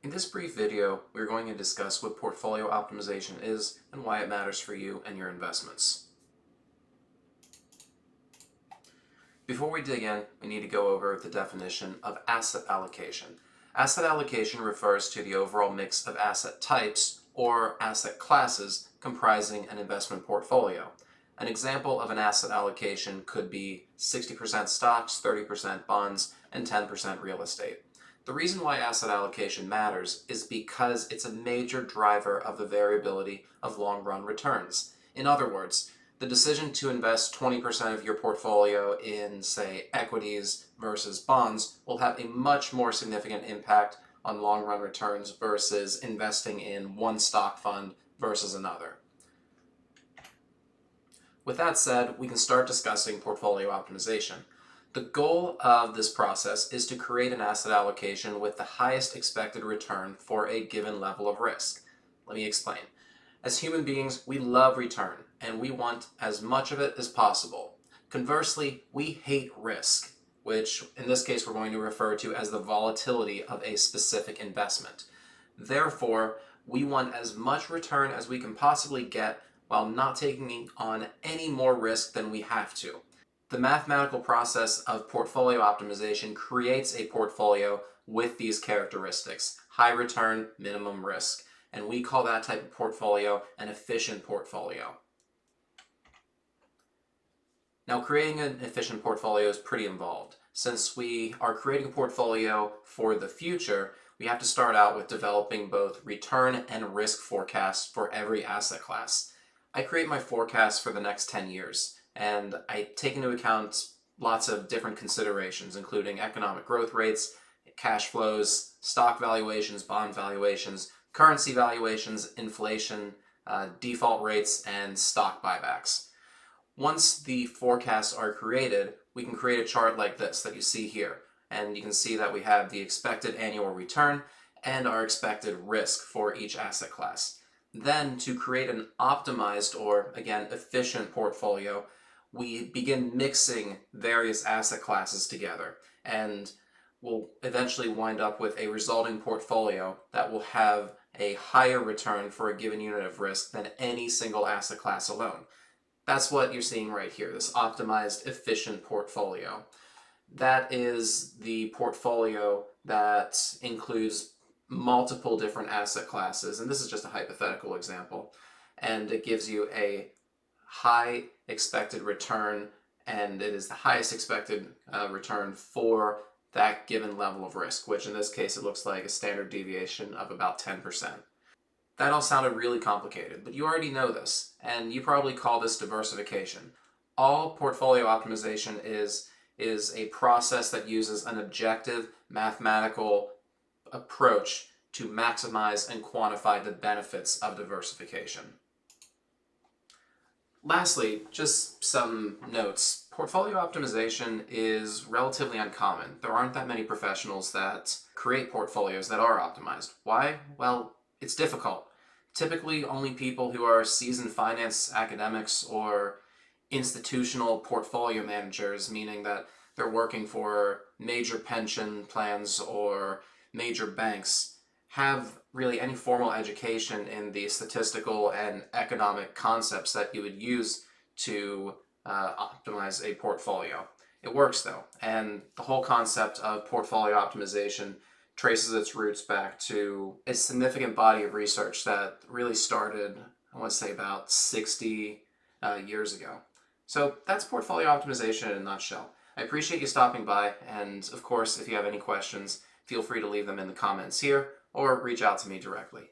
In this brief video, we're going to discuss what portfolio optimization is and why it matters for you and your investments. Before we dig in, we need to go over the definition of asset allocation. Asset allocation refers to the overall mix of asset types or asset classes comprising an investment portfolio. An example of an asset allocation could be 60% stocks, 30% bonds, and 10% real estate. The reason why asset allocation matters is because it's a major driver of the variability of long-run returns. In other words, the decision to invest 20% of your portfolio in, say, equities versus bonds will have a much more significant impact on long-run returns versus investing in one stock fund versus another. With that said, we can start discussing portfolio optimization. The goal of this process is to create an asset allocation with the highest expected return for a given level of risk. Let me explain. As human beings, we love return, and we want as much of it as possible. Conversely, we hate risk, which in this case we're going to refer to as the volatility of a specific investment. Therefore, we want as much return as we can possibly get while not taking on any more risk than we have to. The mathematical process of portfolio optimization creates a portfolio with these characteristics: high return, minimum risk. And we call that type of portfolio an efficient portfolio. Now, creating an efficient portfolio is pretty involved. Since we are creating a portfolio for the future, we have to start out with developing both return and risk forecasts for every asset class. I create my forecast for the next 10 years, and I take into account lots of different considerations, including economic growth rates, cash flows, stock valuations, bond valuations, currency valuations, inflation, default rates, and stock buybacks. Once the forecasts are created, we can create a chart like this that you see here. And you can see that we have the expected annual return and our expected risk for each asset class. Then, to create an optimized, or again, efficient portfolio, we begin mixing various asset classes together, and we'll eventually wind up with a resulting portfolio that will have a higher return for a given unit of risk than any single asset class alone. That's what you're seeing right here, this optimized, efficient portfolio. That is the portfolio that includes multiple different asset classes, and this is just a hypothetical example, and it gives you a high expected return, and it is the highest expected return for that given level of risk, which in this case it looks like a standard deviation of about 10%. That all sounded really complicated, but you already know this, and you probably call this diversification. All portfolio optimization is a process that uses an objective mathematical approach to maximize and quantify the benefits of diversification. Lastly, just some notes. Portfolio optimization is relatively uncommon. There aren't that many professionals that create portfolios that are optimized. Why? Well, it's difficult. Typically, only people who are seasoned finance academics or institutional portfolio managers, meaning that they're working for major pension plans or major banks, have really any formal education in the statistical and economic concepts that you would use to optimize a portfolio. It works though, and the whole concept of portfolio optimization traces its roots back to a significant body of research that really started, I want to say, about 60 years ago. So that's portfolio optimization in a nutshell. I appreciate you stopping by, and of course, if you have any questions, feel free to leave them in the comments here or reach out to me directly.